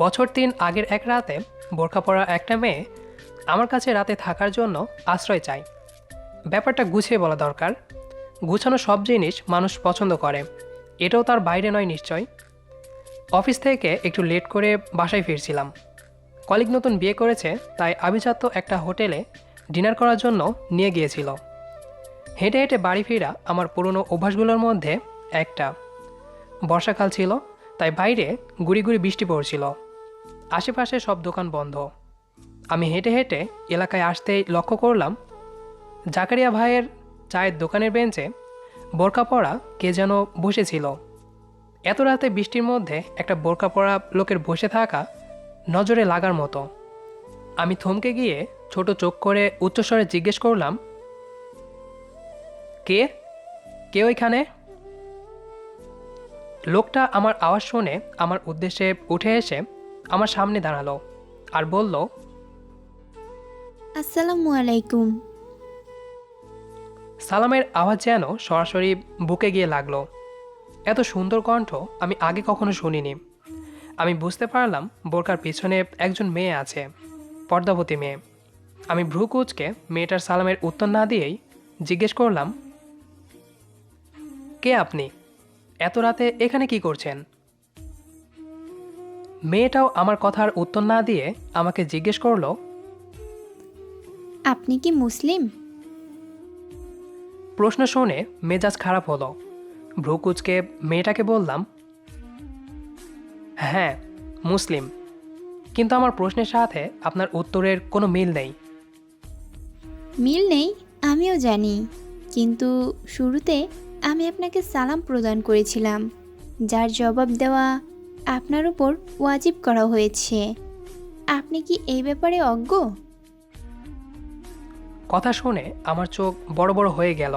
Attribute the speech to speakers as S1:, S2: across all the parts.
S1: বছর ৩ আগের এক রাতে বোরকা পরা একটা মেয়ে আমার কাছে রাতে থাকার জন্য আশ্রয় চায়। ব্যাপারটা গুছিয়ে বলা দরকার। গুছানো সব জিনিস মানুষ পছন্দ করে, এটাও তার বাইরে নয় নিশ্চয়। অফিস থেকে একটু লেট করে বাসায় ফিরছিলাম। কলিগ নতুন বিয়ে করেছে, তাই আভিজাত্য একটা হোটেলে ডিনার করার জন্য নিয়ে গিয়েছিল। হেঁটে হেঁটে বাড়ি ফেরা আমার পুরনো অভ্যাসগুলোর মধ্যে একটা। বর্ষাকাল ছিল, তাই বাইরে গুড়ি গুড়ি বৃষ্টি পড়ছিল। আশেপাশে সব দোকান বন্ধ। আমি হেঁটে হেঁটে এলাকায় আসতেই লক্ষ্য করলাম জাকারিয়া ভাইয়ের চায়ের দোকানের বেঞ্চে বোরকা পরা কে যেন বসেছিল। এত রাতে বৃষ্টির মধ্যে একটা বোরকা পরা লোকের বসে থাকা নজরে লাগার মতো। আমি থমকে গিয়ে ছোট চোখ করে উচ্চস্বরে জিজ্ঞেস করলাম, কে কে ওইখানে? লোকটা আমার আওয়াজ শুনে আমার উদ্দেশ্যে উঠে এসে আমার সামনে দাঁড়ালো আর বলল,
S2: আসসালামু আলাইকুম।
S1: সালামের আওয়াজ যেন সরাসরি বুকে গিয়ে লাগলো। এত সুন্দর কণ্ঠ আমি আগে কখনো শুনিনি। আমি বুঝতে পারলাম বোরকার পিছনে একজন মেয়ে আছে, পর্দাবতী মেয়ে। আমি ভ্রু কুঁচকে মেয়েটার সালামের উত্তর না দিয়েই জিজ্ঞেস করলাম, কে আপনি? এত রাতে এখানে কি করছেন? মেয়েটাও আমার কথার উত্তর না দিয়ে আমাকে জিজ্ঞেস করলো,
S2: আপনি কি মুসলিম?
S1: প্রশ্ন শুনে মেজাজ খারাপ হলো। ভ্রু কুঁচকে মেয়েটাকে বললাম, হ্যাঁ, মুসলিম। কিন্তু আমার প্রশ্নের সাথে আপনার উত্তরের কোনো মিল নেই।
S2: মিল নেই, আমিও জানি। কিন্তু শুরুতে আমি আপনাকে সালাম প্রদান করেছিলাম, যার জবাব দেওয়া আপনার উপর ওয়াজিব করা হয়েছে। আপনি কি এই ব্যাপারে অজ্ঞ?
S1: কথা শুনে আমার চোখ বড় বড় হয়ে গেল।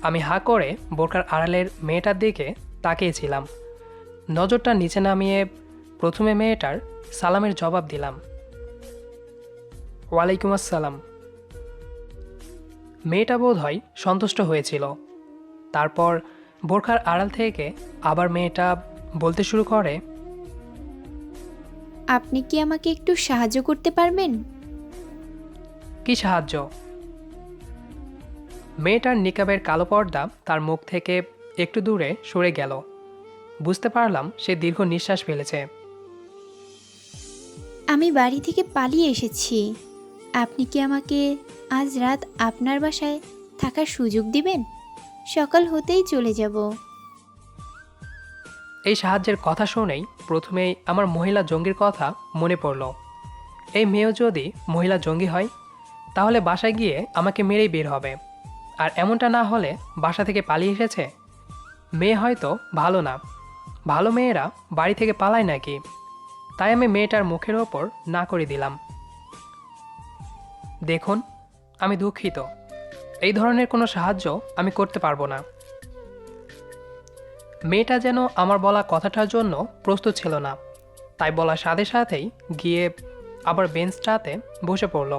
S1: আমি হাঁ করে বোরকার আড়ালের মেয়েটার দিকে তাকিয়েছিলাম। নজরটা নিচে নামিয়ে প্রথমে মেয়েটার সালামের জবাব দিলাম, ওয়ালাইকুম আসসালাম। মেয়েটা বোধহয় সন্তুষ্ট হয়েছিল। তারপর বোরখার আড়াল থেকে আবার মেয়েটা বলতে শুরু করে,
S2: আপনি কি আমাকে একটু সাহায্য করতে পারবেন?
S1: কি সাহায্য? মেয়েটার নিকাবের কালো পর্দা তার মুখ থেকে একটু দূরে সরে গেল। বুঝতে পারলাম সে দীর্ঘ নিঃশ্বাস ফেলেছে।
S2: আমি বাড়ি থেকে পালিয়ে এসেছি। আপনি কি আমাকে আজ রাত আপনার বাসায় থাকার সুযোগ দিবেন? সকাল হতেই চলে যাব।
S1: এই সাহায্যের কথা শুনেই প্রথমেই আমার মহিলা জঙ্গির কথা মনে পড়ল। এই মেয়েও যদি মহিলা জঙ্গি হয়, তাহলে বাসায় গিয়ে আমাকে মেরেই বের হবে। আর এমনটা না হলে বাসা থেকে পালিয়ে এসেছে। মেয়ে হয়তো ভালো না। ভালো মেয়েরা বাড়ি থেকে পালায় নাকি? তাই আমি মেয়েটার মুখের ওপর না করে দিলাম, দেখুন, আমি দুঃখিত। এই ধরনের কোনো সাহায্য আমি করতে পারবো না। মেয়েটা যেন আমার বলা কথাটার জন্য প্রস্তুত ছিল না, তাই বলার সাথে সাথেই গিয়ে আবার বেঞ্চটাতে বসে পড়ল।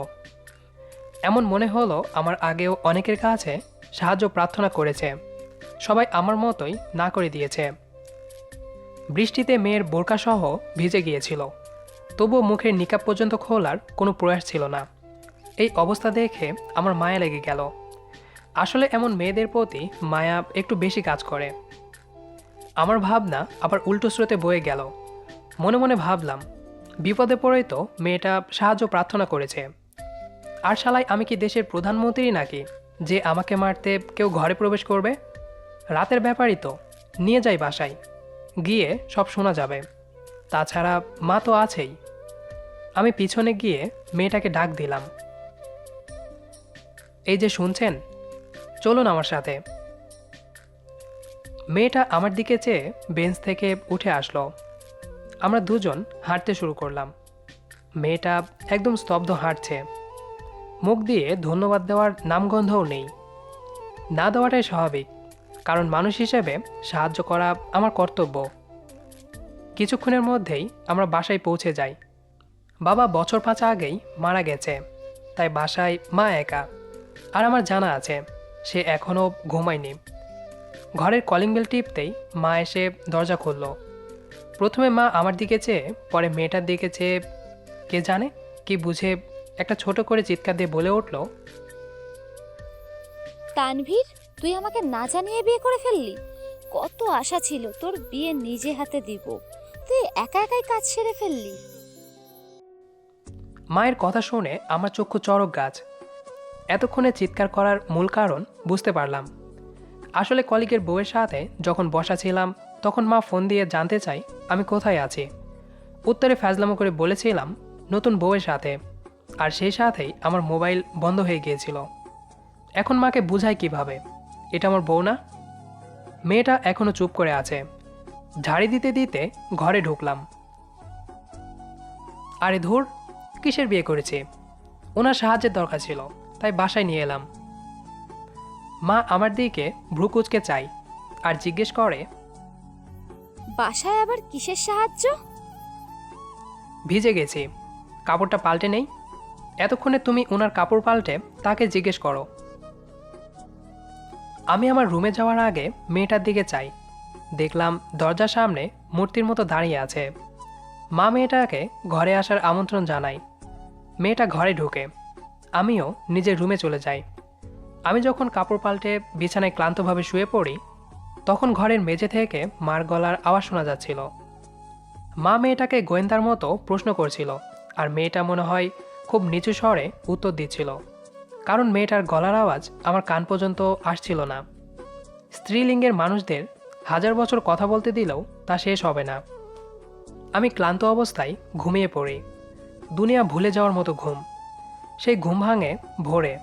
S1: এমন মনে হলো আমার আগেও অনেকের কাছে সাহায্য প্রার্থনা করেছে, সবাই আমার মতোই না করে দিয়েছে। বৃষ্টিতে মেয়ের বোরকাসহ ভিজে গিয়েছিল, তবুও মুখের নিকাব পর্যন্ত খোলার কোনো প্রয়াস ছিল না। এই অবস্থা দেখে আমার মায়া লেগে গেল। আসলে এমন মেয়েদের প্রতি মায়া একটু বেশি কাজ করে। আমার ভাবনা আবার উল্টো স্রোতে বয়ে গেল। মনে মনে ভাবলাম, বিপদে পড়েই তো মেয়েটা সাহায্য প্রার্থনা করেছে। আর শালাই আমি কি দেশের প্রধানমন্ত্রী নাকি যে আমাকে মারতে কেউ ঘরে প্রবেশ করবে? রাতের ব্যাপারই তো, নিয়ে যাই বাসায়, গিয়ে সব শোনা যাবে। তাছাড়া মা তো আছেই। আমি পিছনে গিয়ে মেয়েটাকে ডাক দিলাম, এই যে শুনছেন, চলুন আমার সাথে। মেয়েটা আমার দিকে চেয়ে বেঞ্চ থেকে উঠে আসলো। আমরা দুজন হাঁটতে শুরু করলাম। মেয়েটা একদম স্তব্ধ হাঁটছে। মুখ দিয়ে ধন্যবাদ দেওয়ার নামগন্ধও নেই। না দেওয়াটাই স্বাভাবিক, কারণ মানুষ হিসেবে সাহায্য করা আমার কর্তব্য। কিছুক্ষণের মধ্যেই আমরা বাসায় পৌঁছে যাই। বাবা বছর 5 আগেই মারা গেছে, তাই বাসায় মা একা। আর আমার জানা আছে সে এখনও ঘুমায়নি। ঘরের কলিং বেল টিপতেই মা এসে দরজা খুলল। প্রথমে মা আমার দিকে চেয়ে পরে মেয়েটার দিকে চেয়ে কে জানে কি বুঝে একটা ছোট করে চিৎকার দিয়ে বলে উঠল,
S3: তানভীর, তুই আমাকে না জানিয়ে বিয়ে করে ফেললি। কত আশা ছিল তোর বিয়ে নিজে হাতে দিব, তুই একা একাই কাজ সেরে ফেললি।
S1: মায়ের কথা শুনে আমার চক্ষু চড়ক গাছ। এতক্ষণে চিৎকার করার মূল কারণ বুঝতে পারলাম। আসলে কলিগের বউয়ের সাথে যখন বসা ছিলাম তখন মা ফোন দিয়ে জানতে চাই আমি কোথায় আছি। উত্তরে ফ্যাজলামো করে বলেছিলাম নতুন বউয়ের সাথে, আর সেই সাথেই আমার মোবাইল বন্ধ হয়ে গিয়েছিল। এখন মাকে বুঝাই কিভাবে এটা আমার বউ না? মেয়েটা এখনো চুপ করে আছে। ঝাড়ি দিতে দিতে ঘরে ঢুকলাম। আরে ধুর, কিসের বিয়ে করেছি? ওনার সাহায্যের দরকার ছিল, তাই বাসায় নিয়ে এলাম। মা আমার দিকে ভ্রু কুঁচকে চাই আর জিজ্ঞেস করে,
S3: বাসায় আবার কিসের সাহায্য?
S1: ভিজে গেছি, কাপড়টা পাল্টে নেই। এতক্ষণে তুমি ওনার কাপড় পাল্টে তাকে জিজ্ঞেস করো। আমি আমার রুমে যাওয়ার আগে মেয়েটার দিকে চাই। দেখলাম দরজার সামনে মূর্তির মতো দাঁড়িয়ে আছে। মা মেয়েটাকে ঘরে আসার আমন্ত্রণ জানায়। মেয়েটা ঘরে ঢুকে, আমিও নিজের রুমে চলে যাই। আমি যখন কাপড় পাল্টে বিছানায় ক্লান্তভাবে শুয়ে পড়ি তখন ঘরের মেঝে থেকে মার গলার আওয়াজ শোনা যাচ্ছিল। মা মেয়েটাকে গোয়েন্দার মতো প্রশ্ন করছিল, আর মেয়েটা মনে হয় খুব নিচু স্বরে উত্তর দিচ্ছিল, কারণ মেয়েটার গলার আওয়াজ আমার কান পর্যন্ত আসছিল না। স্ত্রীলিঙ্গের মানুষদের 1000 বছর কথা বলতে দিলেও তা শেষ হবে না। আমি ক্লান্ত অবস্থায় ঘুমিয়ে পড়ি, দুনিয়া ভুলে যাওয়ার মতো ঘুম। সেই ঘুম ভাঙে ভোরে।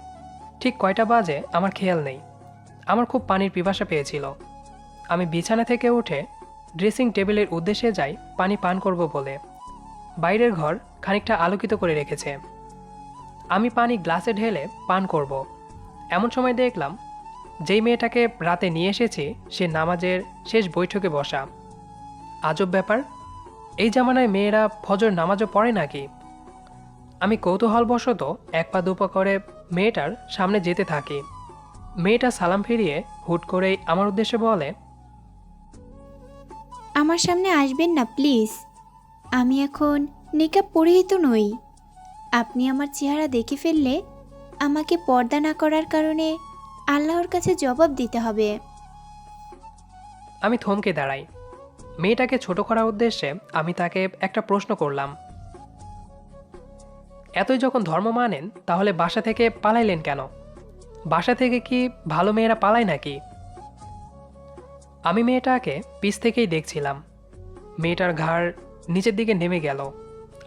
S1: ঠিক কয়টা বাজে আমার খেয়াল নেই। আমার খুব পানির পিপাসা পেয়েছিল। আমি বিছানা থেকে উঠে ড্রেসিং টেবিলের উদ্দেশ্যে যাই পানি পান করব বলে। বাইরের ঘর খানিকটা আলোকিত করে রেখেছে। আমি পানি গ্লাসে ঢেলে পান করব, এমন সময় দেখলাম যেই মেয়েটাকে রাতে নিয়ে এসেছি সে নামাজের শেষ বৈঠকে বসা। আজব ব্যাপার, এই জামানায় মেয়েরা ফজর নামাজও পড়ে নাকি? আমি কৌতূহলবশত এক পা দুপা করে মেয়েটার সামনে যেতে থাকি। মেয়েটা সালাম ফিরিয়ে হুট করেই আমার উদ্দেশ্যে বলে,
S2: আমার সামনে আসবেন না প্লিজ। আমি এখন নিকাব পরিহিত নই। আপনি আমার চেহারা দেখে ফেললে আমাকে পর্দা না করার কারণে আল্লাহর কাছে জবাব দিতে হবে।
S1: আমি থমকে দাঁড়াই। মেয়েটাকে ছোট করার উদ্দেশ্যে আমি তাকে একটা প্রশ্ন করলাম, এতই যখন ধর্ম মানেন তাহলে বাসা থেকে পালাইলেন কেন? বাসা থেকে কি ভালো মেয়েরা পালায় নাকি? আমি মেয়েটাকে পিছ থেকেই দেখছিলাম। মেয়েটার ঘাড় নিচের দিকে নেমে গেল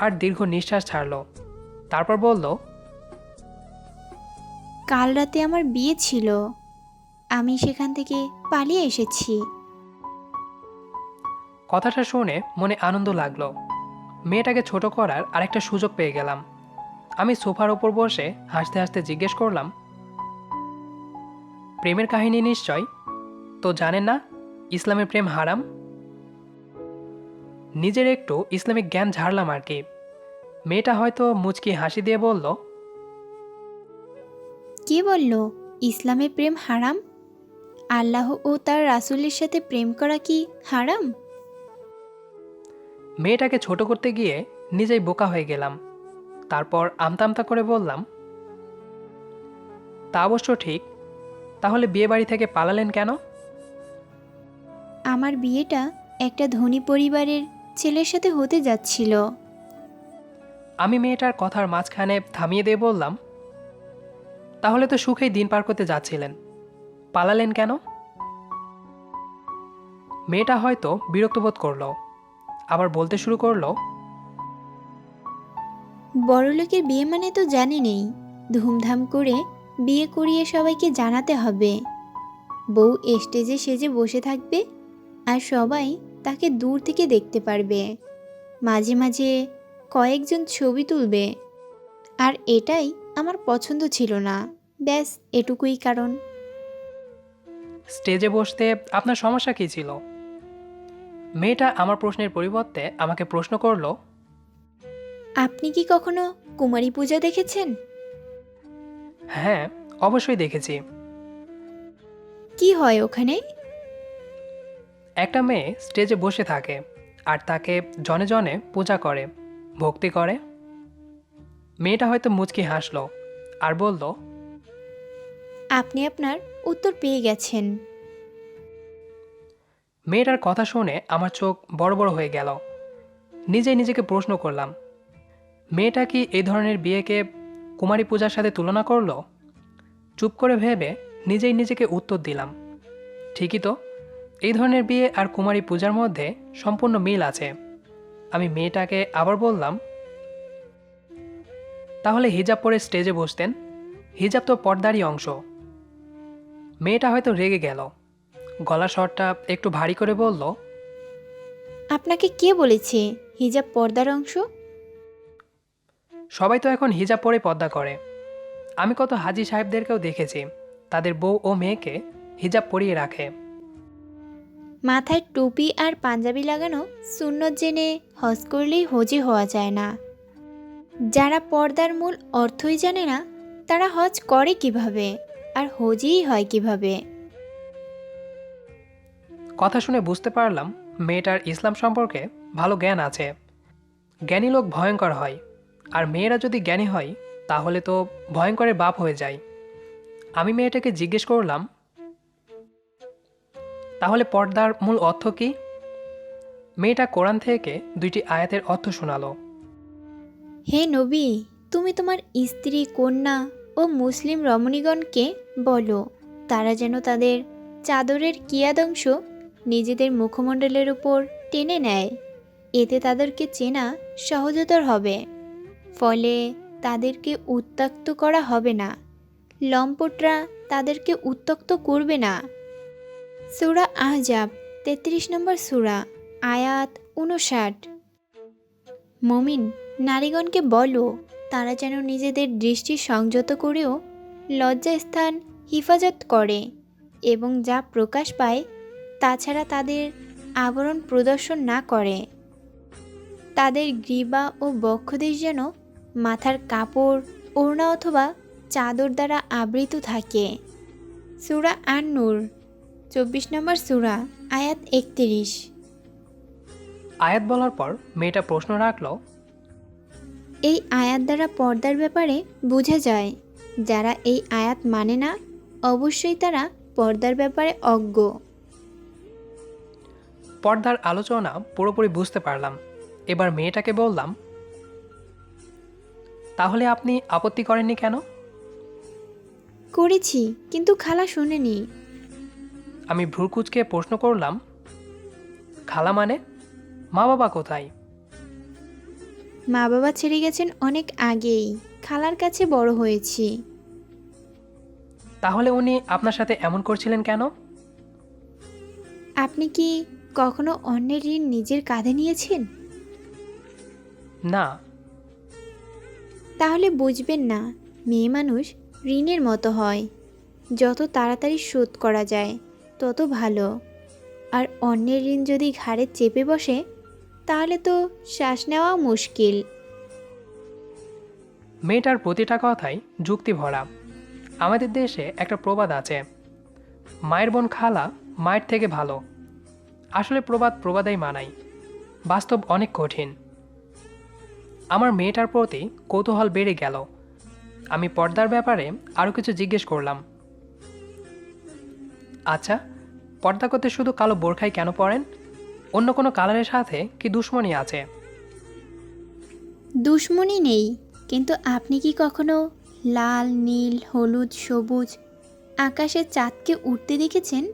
S1: আর দীর্ঘ নিঃশ্বাস ছাড়ল। তারপর বলল,
S2: কাল রাতে আমার বিয়ে ছিল, আমি সেখান থেকে পালিয়ে এসেছি।
S1: কথাটা শুনে মনে আনন্দ লাগলো। মেয়েটাকে ছোট করার আরেকটা সুযোগ পেয়ে গেলাম। আমি সোফার ওপর বসে হাসতে হাসতে জিজ্ঞেস করলাম, প্রেমের কাহিনী নিশ্চয় তো জানেন না? ইসলামের প্রেম হারাম। নিজের একটু ইসলামিক জ্ঞান ঝাড়লাম আর কি। মেয়েটা হয়তো মুচকি হাসি দিয়ে বলল,
S2: কে বলল ইসলামে প্রেম হারাম? আল্লাহ ও তার রাসূলের সাথে প্রেম করা কি হারাম?
S1: মেয়েটাকে ছোট করতে গিয়ে নিজেই বোকা হয়ে গেলাম। তারপর আমতা আমতা করে বললাম, তা অবশ্য ঠিক, তাহলে বিয়ে বাড়ি থেকে পালালেন কেন?
S2: আমার বিয়েটা একটা ধনী পরিবারের ছেলের সাথে হতে যাচ্ছিল।
S1: আমি মেয়েটার কথার মাঝখানে থামিয়ে দিয়ে বললাম, তাহলে তো সুখেই দিন পার করতে যাচ্ছিলেন, পালালেন কেন? মেয়েটা হয়তো বিরক্ত বোধ করলো, আবার বলতে শুরু করলো,
S2: বড়লোকের বিয়ে মানে তো জানি নেই, ধুমধাম করে বিয়ে করিয়ে সবাইকে জানাতে হবে। বউ স্টেজে সেজে বসে থাকবে আর সবাই তাকে দূর থেকে দেখতে পারবে, মাঝে মাঝে কয়েকজন ছবি তুলবে। আর এটাই আমার পছন্দ ছিল না, ব্যাস এটুকুই কারণ।
S1: স্টেজে বসতে আপনার সমস্যা কী ছিল? মেয়েটা আমার প্রশ্নের পরিবর্তে আমাকে প্রশ্ন করলো,
S2: আপনি কি কখনো কুমারী পূজা দেখেছেন?
S1: হ্যাঁ, অবশ্যই দেখেছি।
S2: কি হয় ওখানে?
S1: একটা মেয়ে স্টেজে বসে থাকে আর তাকে জনে জনে পূজা করে, ভক্তি করে। মেয়েটা হয়তো মুচকি হাসলো আর বলল,
S2: আপনি আপনার উত্তর পেয়ে গেছেন।
S1: মেয়েটার কথা শুনে আমার চোখ বড় বড় হয়ে গেল। নিজেই নিজেকে প্রশ্ন করলাম, মেয়েটা কি এই ধরনের বিয়েকে কুমারী পূজার সাথে তুলনা করলো? চুপ করে ভেবে নিজেই নিজেকে উত্তর দিলাম, ঠিকই তো, এই ধরনের বিয়ে আর কুমারী পূজার মধ্যে সম্পূর্ণ মিল আছে। আমি মেয়েটাকে আবার বললাম, তাহলে হিজাব পরে স্টেজে বসতেন, হিজাব তো পর্দারই অংশ। মেয়েটা হয়তো রেগে গেল, গলার স্বরটা একটু ভারী করে বলল,
S2: আপনাকে কে বলেছে হিজাব পর্দার অংশ?
S1: সবাই তো এখন হিজাব পরে পর্দা করে। আমি কত হাজি সাহেবদেরকেও দেখেছি তাদের বউ ও মেয়েকে হিজাব পরিয়ে রাখে।
S2: মাথায় টুপি আর পাঞ্জাবি লাগানো সুন্নত জেনে হজ করলেই হজি হওয়া যায় না। যারা পর্দার মূল অর্থই জানে না, তারা হজ করে কিভাবে আর হজই হয় কিভাবে?
S1: কথা শুনে বুঝতে পারলাম মেয়েটার ইসলাম সম্পর্কে ভালো জ্ঞান আছে। জ্ঞানী লোক ভয়ঙ্কর হয়, আর মেয়েরা যদি জ্ঞানী হয় তাহলে তো ভয়ঙ্করের বাপ হয়ে যায়। আমি মেয়েটাকে জিজ্ঞেস করলাম, তাহলে পর্দার মূল অর্থ কি? মেয়েটা কোরআন থেকে 2টি আয়াতের অর্থ শোনালো।
S2: হে নবী, তুমি তোমার স্ত্রী, কন্যা ও মুসলিম রমণীগণকে বলো তারা যেন তাদের চাদরের কিয়াদংশ নিজেদের মুখমণ্ডলের উপর টেনে নেয়। এতে তাদেরকে চেনা সহজতর হবে, ফলে তাদেরকে উত্ত্যক্ত করা হবে না, লম্পটরা তাদেরকে উত্ত্যক্ত করবে না। সূরা আহজাব 33 নম্বর সূরা, আয়াত 59। মমিন নারীগণকে বলো তারা যেন নিজেদের দৃষ্টি সংযত করেও লজ্জাস্থান হিফাজত করে এবং যা প্রকাশ পায় তাছাড়া তাদের আবরণ প্রদর্শন না করে। তাদের গ্রীবা ও বক্ষদেশ যেন মাথার কাপড়, ওড়না অথবা চাদর দ্বারা আবৃত থাকে। সূরা আন-নূর 24 নম্বর সূরা, আয়াত 31।
S1: আয়াত বলার পর মেয়েটা প্রশ্ন রাখলো,
S2: এই আয়াত দ্বারা পর্দার ব্যাপারে বোঝা যায় যারা এই আয়াত মানে না অবশ্যই তারা পর্দার ব্যাপারে অজ্ঞ।
S1: পর্দার আলোচনা পুরোপুরি বুঝতে পারলাম। এবার মেয়েটাকে বললাম, তাহলে আপনি আপত্তি করেননি কেন?
S2: করেছি, কিন্তু খালা শোনেনি।
S1: আমি ভ্রুকুচকে প্রশ্ন করলাম, খালা মানে? মা বাবা কোথায়?
S2: মা বাবা ছেড়ে গেছেন অনেক আগেই, খালার কাছে বড় হয়েছি।
S1: তাহলে উনি আপনার সাথে এমন করছিলেন কেন?
S2: আপনি কি কখনো অন্যের ঋণ নিজের কাঁধে নিয়েছেন?
S1: না।
S2: তাহলে বুঝবেন না, মেয়ে মানুষ ঋণের মতো হয়, যত তাড়াতাড়ি শোধ করা যায় তত ভালো। আর অন্যের ঋণ যদি ঘাড়ে চেপে বসে তাহলে তো শ্বাস নেওয়াও মুশকিল।
S1: মেয়েটার প্রতিটা কথাই যুক্তি ভরা। আমাদের দেশে একটা প্রবাদ আছে, মায়ের বোন খালা মায়ের থেকে ভালো। আসলে প্রবাদ প্রবাদেই মানায়, বাস্তব অনেক কঠিন। আমার মেয়েটার প্রতি কৌতূহল বেড়ে গেল। আমি পর্দার ব্যাপারে আরও কিছু জিজ্ঞেস করলাম। আচ্ছা, পর্দা করতে শুধু কালো বোরখাই কেন পরেন? অন্য কোনো কালারের সাথে কি দুশ্মনী আছে?
S2: দুশ্মনী নেই, কিন্তু আপনি কি কখনো লাল, নীল, হলুদ, সবুজ আকাশে চাঁদকে উঠতে দেখেছেন?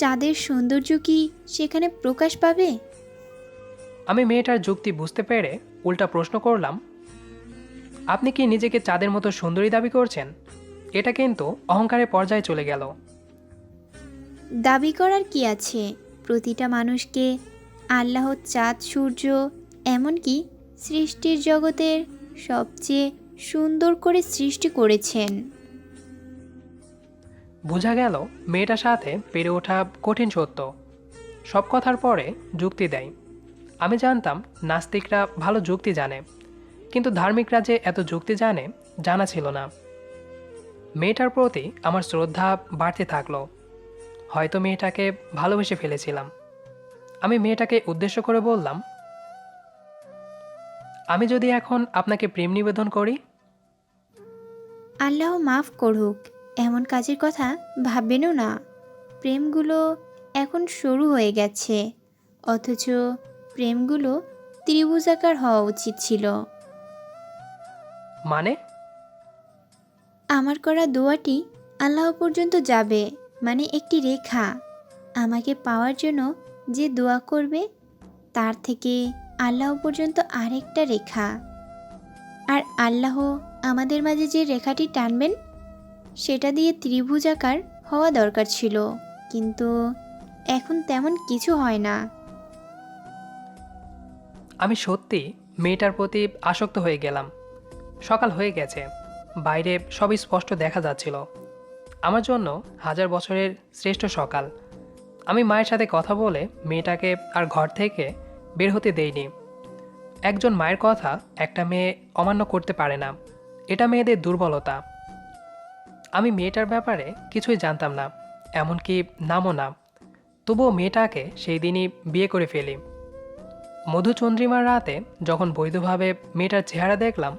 S2: চাঁদের সৌন্দর্য কি সেখানে প্রকাশ পাবে?
S1: আমি মেয়েটার যুক্তি বুঝতে পেরে উল্টা প্রশ্ন করলাম, আপনি কি নিজেকে চাঁদের মতো সুন্দরী দাবি করছেন? এটা কিন্তু অহংকারের পর্যায়ে চলে গেল।
S2: দাবি করার কি আছে? প্রতিটা মানুষকে আল্লাহ চাঁদ, সূর্য, এমনকি সৃষ্টির জগতের সবচেয়ে সুন্দর করে সৃষ্টি করেছেন।
S1: বোঝা গেল মেয়েটার সাথে পেরে ওঠা কঠিন সত্য। সব কথার পরে যুক্তি দেয়। আমি জানতাম নাস্তিকরা ভালো যুক্তি জানে, কিন্তু ধার্মিকরা যে এত যুক্তি জানে জানা ছিল না। মেয়েটার প্রতি আমার শ্রদ্ধা বাড়তে থাকলো। হয়তো মেয়েটাকে ভালোবেসে ফেলেছিলাম। আমি মেয়েটাকে উদ্দেশ্য করে বললাম, আমি যদি এখন আপনাকে প্রেম নিবেদন করি?
S2: আল্লাহ মাফ করুক, এমন কাজের কথা ভাববেনও না। প্রেমগুলো এখন শুরু হয়ে গেছে, অথচ প্রেমগুলো ত্রিভুজাকার হওয়া উচিত ছিল।
S1: মানে?
S2: আমার করা দোয়াটি আল্লাহ পর্যন্ত যাবে, মানে একটি রেখা। আমাকে পাওয়ার জন্য যে দোয়া করবে তার থেকে আল্লাহ পর্যন্ত আরেকটা রেখা। আর আল্লাহ আমাদের মাঝে যে রেখাটি টানবেন সেটা দিয়ে ত্রিভুজাকার হওয়া দরকার ছিল, কিন্তু এখন তেমন কিছু হয় না।
S1: আমি সত্যি মেয়েটার প্রতি আসক্ত হয়ে গেলাম। সকাল হয়ে গেছে, বাইরে সবই স্পষ্ট দেখা যাচ্ছিল। আমার জন্য 1000 বছরের শ্রেষ্ঠ সকাল। আমি মায়ের সাথে কথা বলে মেয়েটাকে আর ঘর থেকে বের হতে দেইনি। একজন মায়ের কথা একটা মেয়ে অমান্য করতে পারে না, এটা মেয়েদের দুর্বলতা। আমি মেয়েটার ব্যাপারে কিছুই জানতাম না, এমনকি নামও না। তবুও মেয়েটাকে সেই দিনই বিয়ে করে ফেলি। মধুচন্দ্রিমার রাতে যখন বৈধভাবে মেয়েটার চেহারা দেখলাম,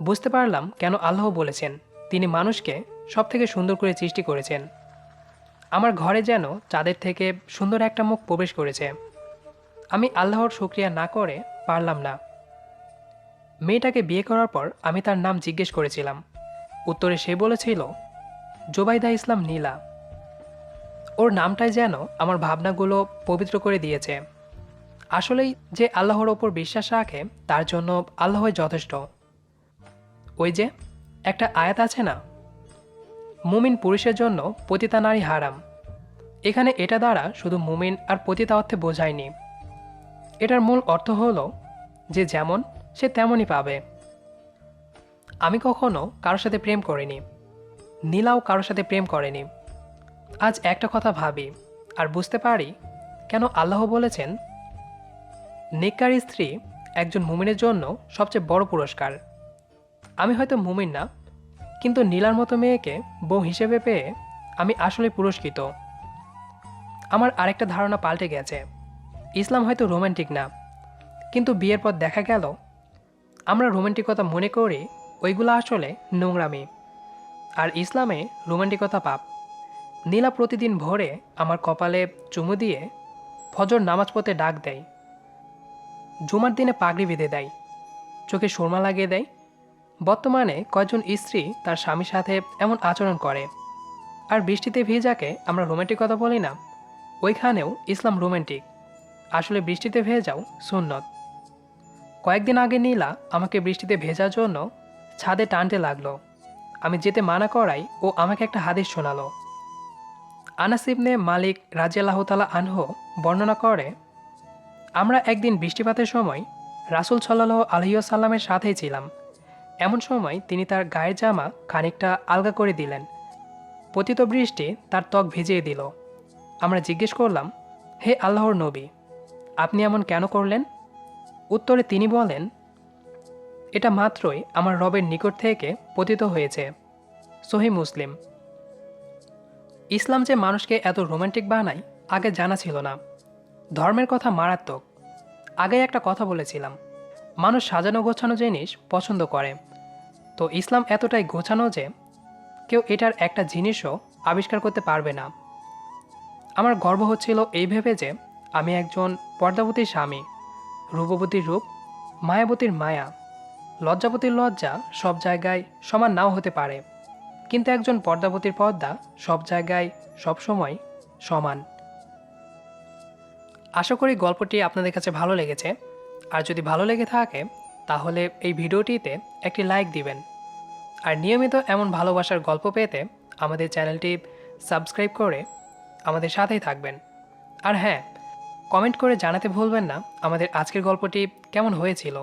S1: বুঝতে পারলাম কেন আল্লাহ বলেছেন তিনি মানুষকে সব থেকে সুন্দর করে সৃষ্টি করেছেন। আমার ঘরে যেন চাঁদের থেকে সুন্দর একটা মুখ প্রবেশ করেছে। আমি আল্লাহর শুকরিয়া না করে পারলাম না। মেয়েটাকে বিয়ে করার পর আমি তার নাম জিজ্ঞেস করেছিলাম। উত্তরে সে বলেছিল জোবাইদা ইসলাম নীলা। ওর নামটাই যেন আমার ভাবনাগুলো পবিত্র করে দিয়েছে। আসলেই যে আল্লাহর ওপর বিশ্বাস রাখে তার জন্য আল্লাহই যথেষ্ট। ওই যে একটা আয়াত আছে না, মুমিন পুরুষের জন্য পতিতা নারী হারাম। এখানে এটা দ্বারা শুধু মুমিন আর পতিতা অর্থে বোঝায়নি। এটার মূল অর্থ হলো যে যেমন সে তেমনই পাবে। আমি কখনো কারোর সাথে প্রেম করিনি, নীলাও কারোর সাথে প্রেম করেনি। আজ একটা কথা ভাবি আর বুঝতে পারি কেন আল্লাহ বলেছেন নেককার স্ত্রী একজন মুমিনের জন্য সবচেয়ে বড় পুরস্কার। আমি হয়তো মুমিন না, কিন্তু নীলার মতো মেয়েকে বউ হিসেবে পেয়ে আমি আসলে পুরস্কৃত। আমার আরেকটা ধারণা পাল্টে গেছে। ইসলাম হয়তো রোমান্টিক না, কিন্তু বিয়ের পর দেখা গেল আমরা রোমান্টিকতা মনে করি ওইগুলো আসলে নোংরামি। আর ইসলামে রোমান্টিকতা পাপ। নীলা প্রতিদিন ভোরে আমার কপালে চুমু দিয়ে ফজর নামাজ পড়তে ডাক দেয়, জুমার দিনে পাগড়ি বেঁধে দেয়, চোখে সুরমা লাগিয়ে দেয়। বর্তমানে কয়েকজন স্ত্রী তার স্বামীর সাথে এমন আচরণ করে। আর বৃষ্টিতে ভেজাকে আমরা রোমান্টিকতা বলি না, ওইখানেও ইসলাম রোমান্টিক। আসলে বৃষ্টিতে ভেজাও সুন্নত। কয়েকদিন আগে নীলা আমাকে বৃষ্টিতে ভেজার জন্য ছাদে টানতে লাগলো। আমি যেতে মানা করাই ও আমাকে একটা হাদিস শোনালো। আনাস ইবনে মালিক রাদিয়াল্লাহু তাআলা আনহু বর্ণনা করে, আমরা একদিন বৃষ্টিপাতের সময় রাসূল সাল্লাল্লাহু আলাইহি ওয়াসাল্লামের সাথেই ছিলাম। এমন সময় তিনি তার গায়ের জামা খানিকটা আলগা করে দিলেন। পতিত বৃষ্টি তার ত্বক ভিজিয়ে দিল। আমরা জিজ্ঞেস করলাম, হে আল্লাহর নবী, আপনি এমন কেন করলেন? উত্তরে তিনি বলেন, এটা মাত্রই আমার রবের নিকট থেকে পতিত হয়েছে। সহিহ মুসলিম। ইসলাম যে মানুষকে এত রোমান্টিক বানায় আগে জানা ছিল না। ধর্মের কথা মারাত্মক। আগে একটা কথা বলেছিলাম, মানুষ সাজানো গোছানো জিনিস পছন্দ করে। তো ইসলাম এতটাই গোছানো যে কেউ এটার একটা জিনিসও আবিষ্কার করতে পারবে না। আমার গর্ব হচ্ছিল এই ভেবে যে আমি একজন পর্দাবতীর স্বামী, রূপবতীর রূপ, মায়াবতীর মায়া, লজ্জাবতীর লজ্জা সব জায়গায় সমান নাও হতে পারে, কিন্তু একজন পর্দাবতীর পর্দা সব জায়গায় সবসময় সমান। আশা করি গল্পটি আপনাদের কাছে ভালো লেগেছে। আর যদি ভালো লেগে থাকে তাহলে এই ভিডিওটিতে একটি লাইক দিবেন। আর নিয়মিত এমন ভালোবাসার গল্প পেতে আমাদের চ্যানেলটি সাবস্ক্রাইব করে আমাদের সাথেই থাকবেন। আর হ্যাঁ, কমেন্ট করে জানাতে ভুলবেন না আমাদের আজকের গল্পটি কেমন হয়েছিল।